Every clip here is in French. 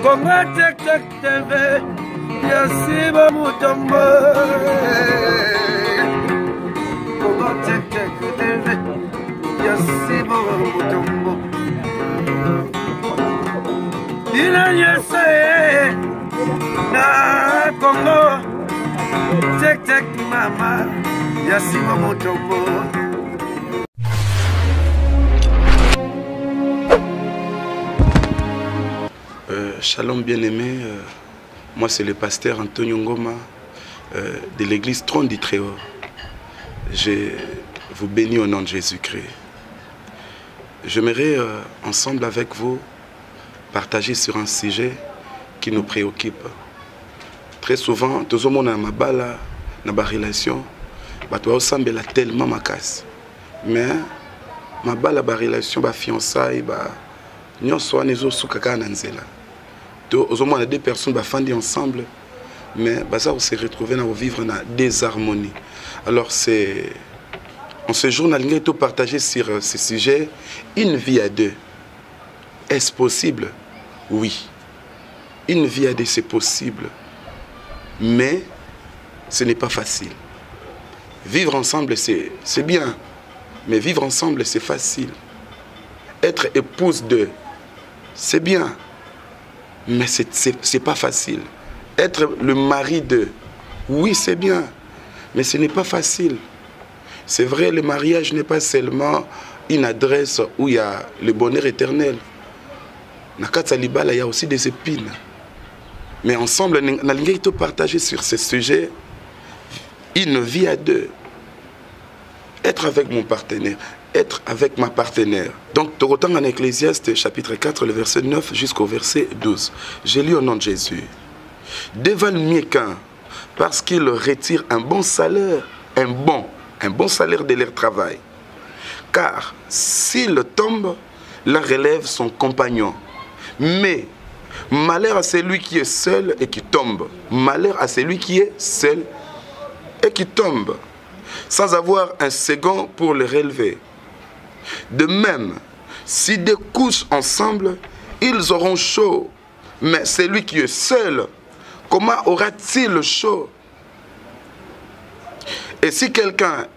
Congo tek tek TV, Yasiba Mutombo. Congo tek tek TV, Yasiba Mutombo. Ina yese na Congo tek tek mama, Yasiba Mutombo. Shalom bien-aimé, moi c'est le pasteur Antonio Ngoma de l'église Trône du Très-Haut. Je vous bénis au nom de Jésus-Christ. J'aimerais ensemble avec vous partager sur un sujet qui nous préoccupe. Très souvent, tout le monde a ma bala, ma relation, tu as tellement ma casse. Mais ma bala, ma relation, ma fiançailles, nous sommes on a deux personnes qui font ensemble, mais ça se retrouver à vivre dans des harmonies. Alors en ce jour, nous allons partager sur ce sujet une vie à deux. Est-ce possible? Oui. Une vie à deux, c'est possible. Mais ce n'est pas facile. Vivre ensemble, c'est bien. Mais vivre ensemble, c'est facile. Être épouse de, c'est bien. Mais c'est pas facile. Être le mari de, oui c'est bien, mais ce n'est pas facile. C'est vrai, le mariage n'est pas seulement une adresse où il y a le bonheur éternel. Dans Katsalibala, il y a aussi des épines. Mais ensemble, nous allons partager sur ce sujet une vie à deux. Être avec mon partenaire. Être avec ma partenaire. Donc, tu retournes en Ecclésiaste, chapitre 4, le verset 9 jusqu'au verset 12. J'ai lu au nom de Jésus. Dévalent mieux qu'un, parce qu'ils retirent un bon salaire, un bon salaire de leur travail. Car s'il tombe, la relève son compagnon. Mais malheur à celui qui est seul et qui tombe. Malheur à celui qui est seul et qui tombe, sans avoir un second pour le relever. De même, si deux couchent ensemble, ils auront chaud. Mais celui qui est seul, comment aura-t-il chaud? Et si quelqu'un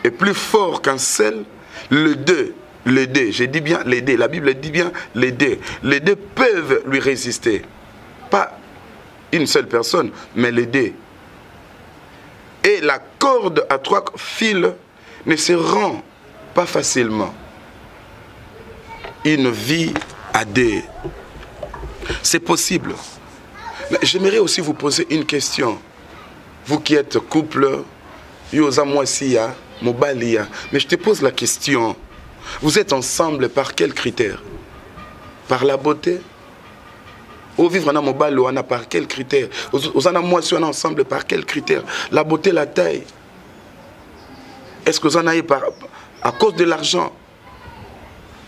est plus fort qu'un seul, les deux, je dis bien les deux, la Bible dit bien les deux peuvent lui résister. Pas une seule personne, mais les deux. Et la corde à 3 fils ne se rend pas facilement. Une vie à deux. C'est possible. Mais j'aimerais aussi vous poser une question. Vous qui êtes couple, mais je te pose la question. Vous êtes ensemble par quels critères? Par la beauté? Ou vivre dans mon par quels critères? Vous en ensemble par quels critères? La beauté, la taille. Est-ce que vous en avez à cause de l'argent?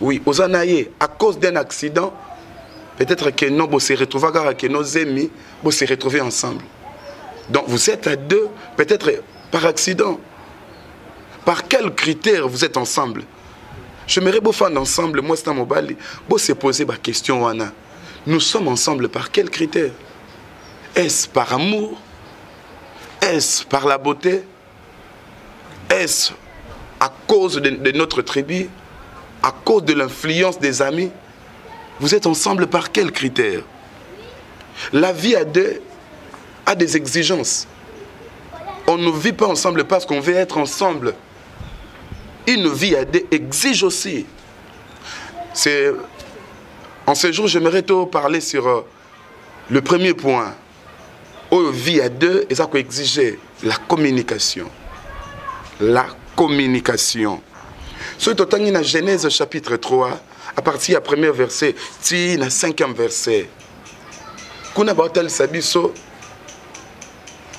Oui, vous en avez à cause d'un accident. Peut-être que nous vous se retrouvez avec nos amis, vous se retrouvez ensemble. Donc vous êtes à deux, peut-être par accident. Par quels critères vous êtes ensemble? J'aimerais vous faire ensemble, moi c'est un mobile, vous se poser ma question. Nous sommes ensemble par quels critères? Est-ce par amour? Est-ce par la beauté? Est-ce à cause de notre tribu? À cause de l'influence des amis? Vous êtes ensemble par quels critères? La vie à deux a des exigences. On ne vit pas ensemble parce qu'on veut être ensemble. Une vie à deux exige aussi. En ce jour, j'aimerais te parler sur le premier point. Une vie à deux, et ça peut exiger la communication. La communication. Ce qui est dans Genèse chapitre 3, à partir du premier verset, tu le 5e verset. Kuna batel sabiso,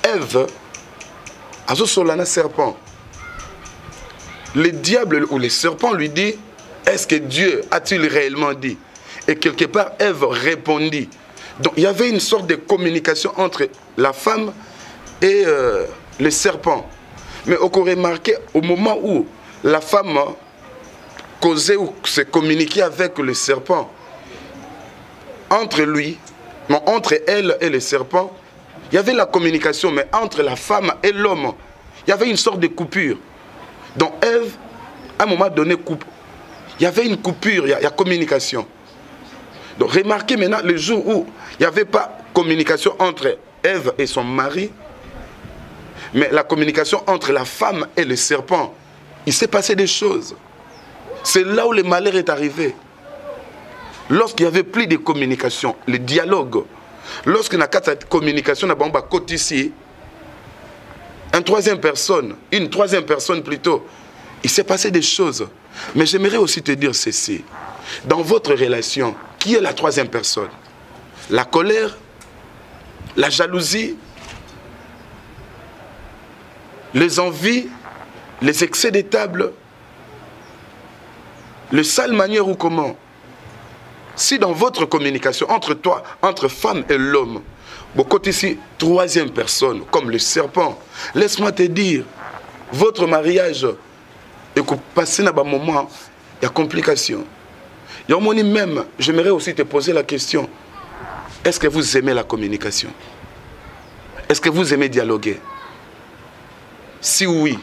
Ève, a un serpent. Le diable ou le serpent lui dit, est-ce que Dieu a-t-il réellement dit? Et quelque part, Ève répondit. Donc il y avait une sorte de communication entre la femme et le serpent. Mais on peut remarquer, au moment où la femme causait ou se communiquait avec le serpent, entre lui, Mais entre elle et le serpent, il y avait la communication, mais entre la femme et l'homme, il y avait une sorte de coupure. Donc Ève, à un moment donné, coupe. Il y avait une coupure, il y a communication. Donc remarquez maintenant le jour où il n'y avait pas communication entre Ève et son mari, mais la communication entre la femme et le serpent, il s'est passé des choses. C'est là où le malheur est arrivé. Lorsqu'il n'y avait plus de communication, le dialogue, lorsqu'il y a une communication, ici, une troisième personne plutôt, il s'est passé des choses. Mais j'aimerais aussi te dire ceci. Dans votre relation, qui est la troisième personne? La colère, la jalousie, les envies, les excès de table, le sale manière ou comment? Si dans votre communication entre femme et l'homme, beaucoup ici, troisième personne, comme le serpent, laisse-moi te dire, votre mariage, et que passer dans un moment, il y a complication. Il y a un moment même, j'aimerais aussi te poser la question, est-ce que vous aimez la communication? Est-ce que vous aimez dialoguer? Si oui,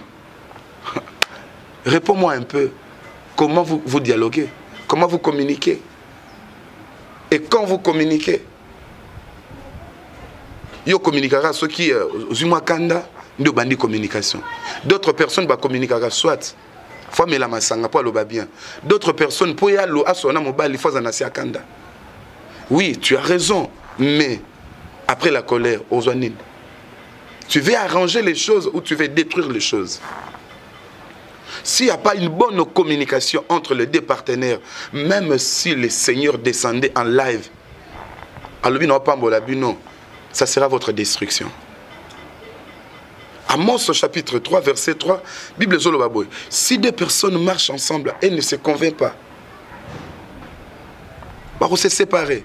réponds-moi un peu, comment vous dialoguez? Comment vous communiquez? Et quand vous communiquez, vous communiquez ce qui est de bandi communication. D'autres personnes communiquent soit femme la masanga pour le bien. D'autres personnes pour y aller à son mobile, il faut en assis à kanda. Oui, tu as raison, mais après la colère, aux oanines, tu veux arranger les choses ou tu veux détruire les choses. S'il n'y a pas une bonne communication entre les deux partenaires, même si le Seigneur descendait en live, ça sera votre destruction. Amos chapitre 3, verset 3, Bible Zolobaboy. Si deux personnes marchent ensemble et ne se convainquent pas, on se séparer.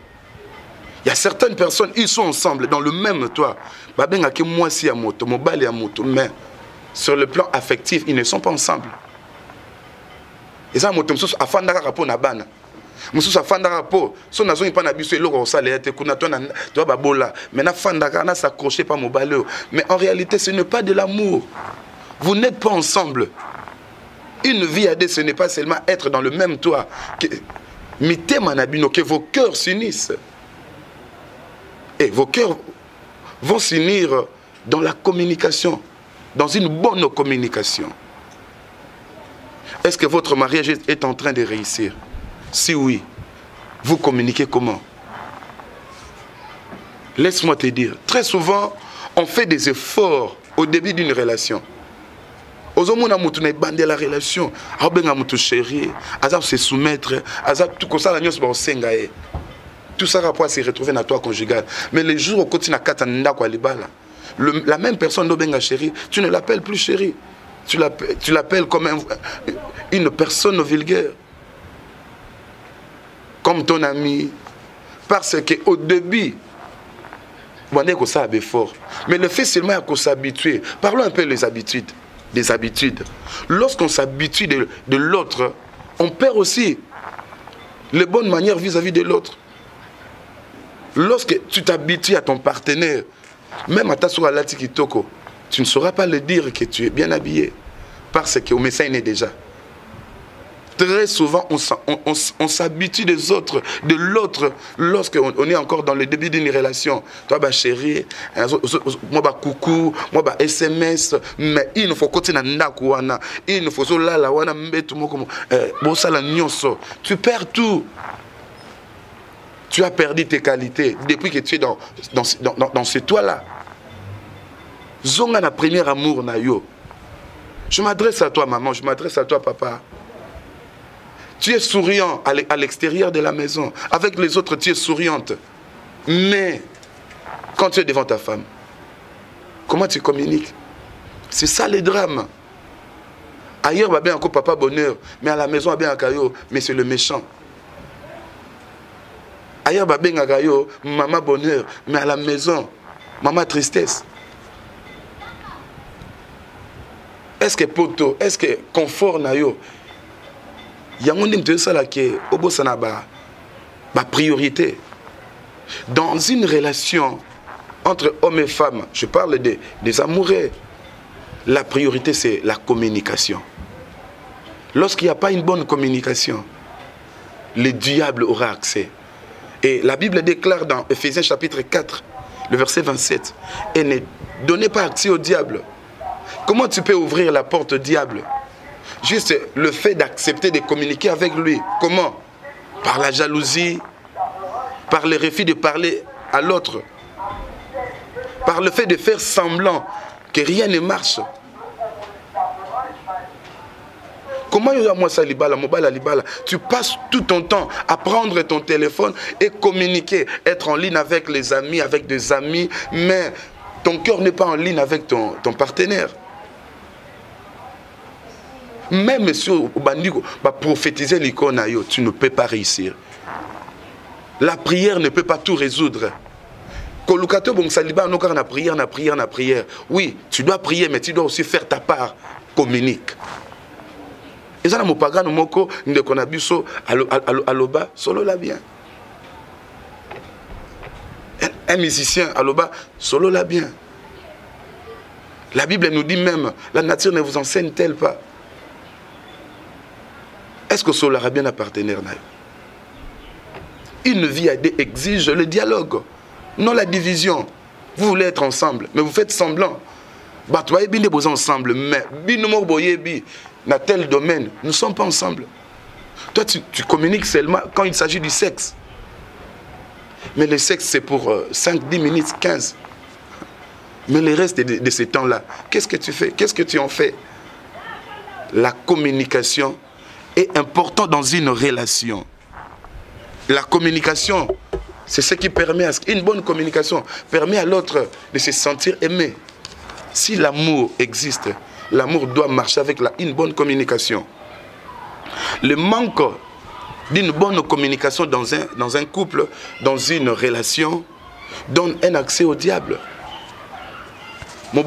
Il y a certaines personnes, ils sont ensemble dans le même toit. Mais sur le plan affectif, ils ne sont pas ensemble. Et ça, je suis mais en réalité, ce n'est pas de l'amour. Vous n'êtes pas ensemble. Une vie à deux, ce n'est pas seulement être dans le même toit. Que vos cœurs s'unissent. Et vos cœurs vont s'unir dans la communication, dans une bonne communication. Est-ce que votre mariage est en train de réussir? Si oui, vous communiquez comment? Laisse-moi te dire, très souvent, on fait des efforts au début d'une relation. Aux hommes, on a bandé la relation. On a chéri, on a se soumettre, tout ça, tout ça va pouvoir se retrouver dans toi conjugal. Mais les jours où on continue à la même personne, chérie, tu ne l'appelles plus chérie. Tu l'appelles comme une personne vulgaire. Comme ton ami. Parce qu'au début, on est ça fort. Mais le fait seulement qu'on s'habitue. Parlons un peu des habitudes. Lorsqu'on s'habitue de l'autre, on perd aussi les bonnes manières vis-à-vis de l'autre. Lorsque tu t'habitues à ton partenaire, même à ta soeur Lati Kitoko, tu ne sauras pas le dire que tu es bien habillé. Parce que au message est déjà. Très souvent, on s'habitue des autres, de l'autre, lorsqu'on est encore dans le début d'une relation. Toi, chérie, moi, coucou, moi, SMS, mais il ne faut continuer à il ne faut tu perds tout. Tu as perdu tes qualités depuis que tu es dans ce toit-là. Zonga na premier amour na yo. Je m'adresse à toi, maman, je m'adresse à toi, papa. Tu es souriant à l'extérieur de la maison. Avec les autres, tu es souriante. Mais, quand tu es devant ta femme, comment tu communiques? C'est ça le drame. Ailleurs, bien encore papa bonheur, mais à la maison, bien encore, mais c'est le méchant. Ailleurs, bien encore, maman bonheur, mais à la maison, maman tristesse. Est-ce que poto, est-ce que confort na yo? Il y a un monde qui est priorité. Dans une relation entre hommes et femmes, je parle des amoureux, la priorité c'est la communication. Lorsqu'il n'y a pas une bonne communication, le diable aura accès. Et la Bible déclare dans Ephésiens chapitre 4, le verset 27, et ne donnez pas accès au diable. Comment tu peux ouvrir la porte au diable? Juste le fait d'accepter de communiquer avec lui. Comment? Par la jalousie, par le refus de parler à l'autre, par le fait de faire semblant que rien ne marche. Comment tu passes tout ton temps à prendre ton téléphone et communiquer, être en ligne avec les amis, avec des amis, mais ton cœur n'est pas en ligne avec ton partenaire. Même si tu prophétiser l'icône, tu ne peux pas réussir. La prière ne peut pas tout résoudre. Oui, tu dois prier, mais tu dois aussi faire ta part. Communique. Et ça, un musicien, aloba, solo la bien. La Bible nous dit même, la nature ne vous enseigne-t-elle pas? Est-ce que solo a bien un partenaire? Une vie à deux exige le dialogue, non la division. Vous voulez être ensemble, mais vous faites semblant. Bah, tu vas bien ensemble, mais dans tel domaine, nous ne sommes pas ensemble. Toi, tu communiques seulement quand il s'agit du sexe. Mais le sexe, c'est pour 5, 10 minutes, 15. Mais le reste de ces temps-là, qu'est-ce que tu fais? Qu'est-ce que tu en fais? La communication est importante dans une relation. La communication, c'est ce qui permet à une bonne communication permet à l'autre de se sentir aimé. Si l'amour existe, l'amour doit marcher avec une bonne communication. Le manque d'une bonne communication dans un couple, dans une relation, donne un accès au diable. Le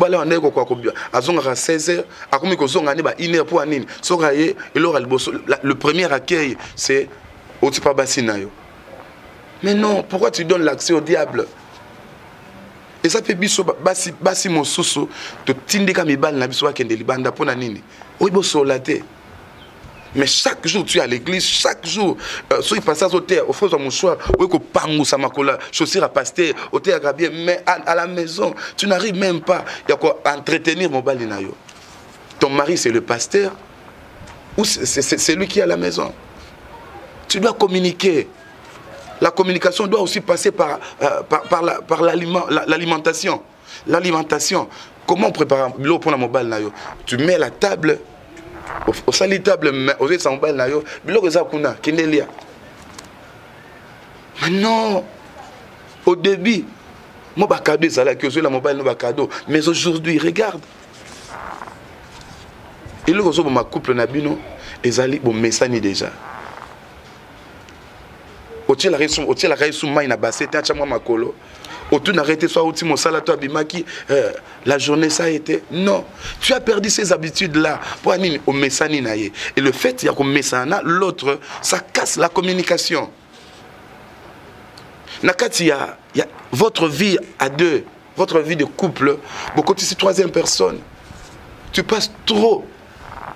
premier accueil, c'est mais non, pourquoi tu donnes l'accès au diable? Et ça fait basi mon soso to tindika mibal na biso akende libanda pona nini. Oibo solate. Mais chaque jour tu es à l'église, chaque jour soit il passe au terre, au fond de mon choix, ou ko pangu samakola, chaussures à pasteur, au terre grabien, mais à la maison, tu n'arrives même pas à entretenir mon balinayo. Ton mari c'est le pasteur ou c'est lui qui est à la maison. Tu dois communiquer. La communication doit aussi passer par l'alimentation. L'alimentation. Comment on prépare l'eau pour la mobile? Tu mets la table, au sali table, mais au mobile, mais non, au début, mais aujourd'hui, regarde. Et le couple nabino, ezali bon messani déjà. La journée ça a été. Non. Tu as perdu ces habitudes-là. Et le fait qu'il y a l'autre, ça casse la communication. Il y a votre vie à deux, votre vie de couple, beaucoup de troisième personne. Tu passes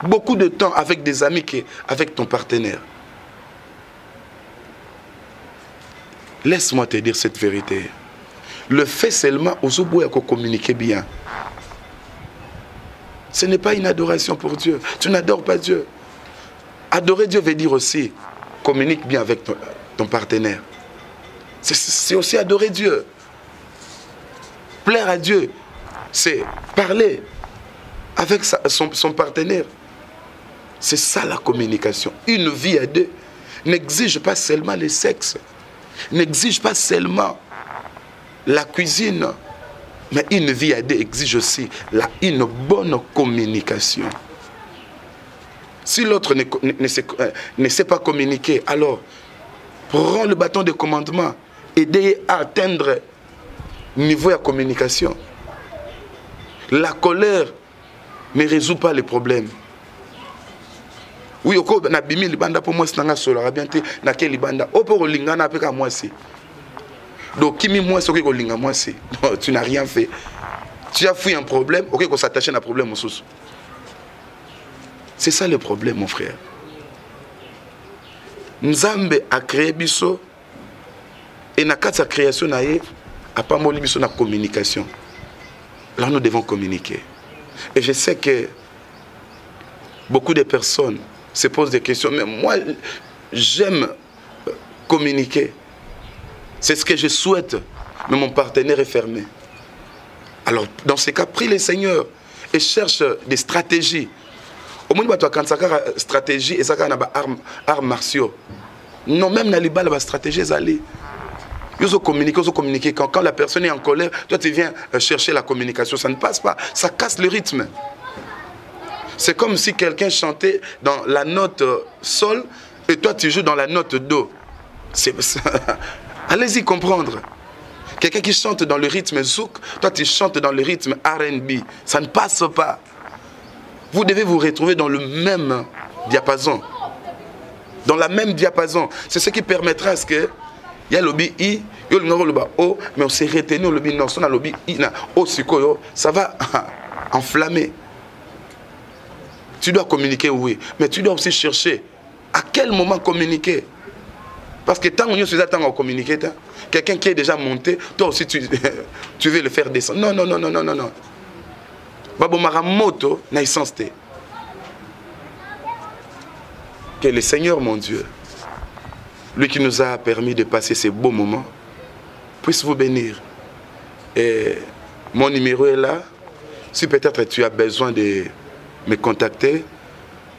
beaucoup de temps avec des amis qu'avec ton partenaire. Laisse-moi te dire cette vérité. Le fait seulement aux obois de communiquer bien, ce n'est pas une adoration pour Dieu. Tu n'adores pas Dieu. Adorer Dieu veut dire aussi communique bien avec ton partenaire. C'est aussi adorer Dieu. Plaire à Dieu, c'est parler avec son partenaire. C'est ça la communication. Une vie à deux n'exige pas seulement le sexe. N'exige pas seulement la cuisine, mais une vie à deux exige aussi une bonne communication. Si l'autre ne sait pas communiquer, alors prends le bâton de commandement, aidez à atteindre le niveau de communication. La colère ne résout pas les problèmes. Oui, na bimi libanda pour moi c'est nga solo bien te na ke libanda o pour lingana pe ka moi si Donc, Kimi, moi, c'est que moi, c'est. Tu n'as rien fait. Tu as fui un problème, ok, qu'on s'attache à un problème au sous. C'est ça le problème, mon frère. Nzambe a créé Bisso et dans sa création, il a pas mal de communication. Là, nous devons communiquer. Et je sais que beaucoup de personnes se posent des questions, mais moi, j'aime communiquer. C'est ce que je souhaite, mais mon partenaire est fermé. Alors, dans ces cas, prie le Seigneur et cherche des stratégies. Au moins, quand ça a une stratégie et ça a des arts martiaux. Non, même dans les balles, la stratégie est allée. Ils ont communiqué. Quand la personne est en colère, toi, tu viens chercher la communication. Ça ne passe pas. Ça casse le rythme. C'est comme si quelqu'un chantait dans la note sol et toi, tu joues dans la note do. Allez-y comprendre. Quelqu'un qui chante dans le rythme zouk, toi, tu chantes dans le rythme R&B. Ça ne passe pas. Vous devez vous retrouver dans le même diapason. Dans la même diapason. C'est ce qui permettra à ce que il y a lobby I, il y a le lobby O, mais on s'est retenu au lobby non, on a lobby I, ça va enflammer. Tu dois communiquer, oui, mais tu dois aussi chercher à quel moment communiquer. Parce que tant qu'on est à communiquer, quelqu'un qui est déjà monté, toi aussi tu veux le faire descendre. Non, non, non, non, non, non, non. Babo Maramoto n'a essence. Que le Seigneur, mon Dieu, lui qui nous a permis de passer ces beaux moments, puisse vous bénir. Et mon numéro est là. Si peut-être tu as besoin de me contacter,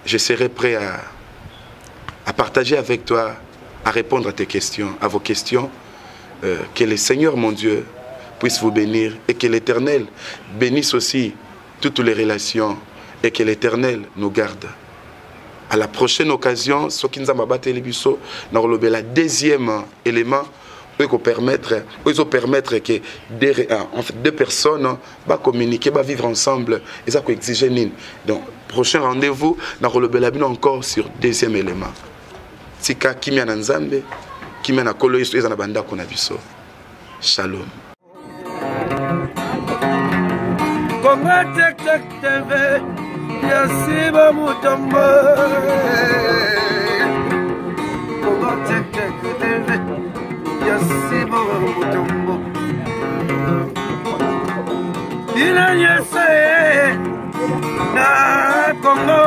je serai prêt à partager avec toi, à répondre à tes questions, à vos questions. Que le Seigneur, mon Dieu, puisse vous bénir et que l'Éternel bénisse aussi toutes les relations et que l'Éternel nous garde. À la prochaine occasion, ce qui nous a battu les bisous, nous avons le deuxième élément qui permettre que deux personnes communiquer, vivre ensemble et ça exige. Donc, prochain rendez-vous, nous avons encore sur le deuxième élément. Tika Kimia Nzambe, Kimia na Kolo Yesu ezana banda kona biso. Shalom. Kongo Tek Tek TV, Yasiba Mutombo. Kongo Tek Tek TV, Yasiba Mutombo. Ina yese na Kongo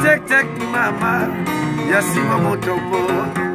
Tek Tek mama, Yasiba Mutombo.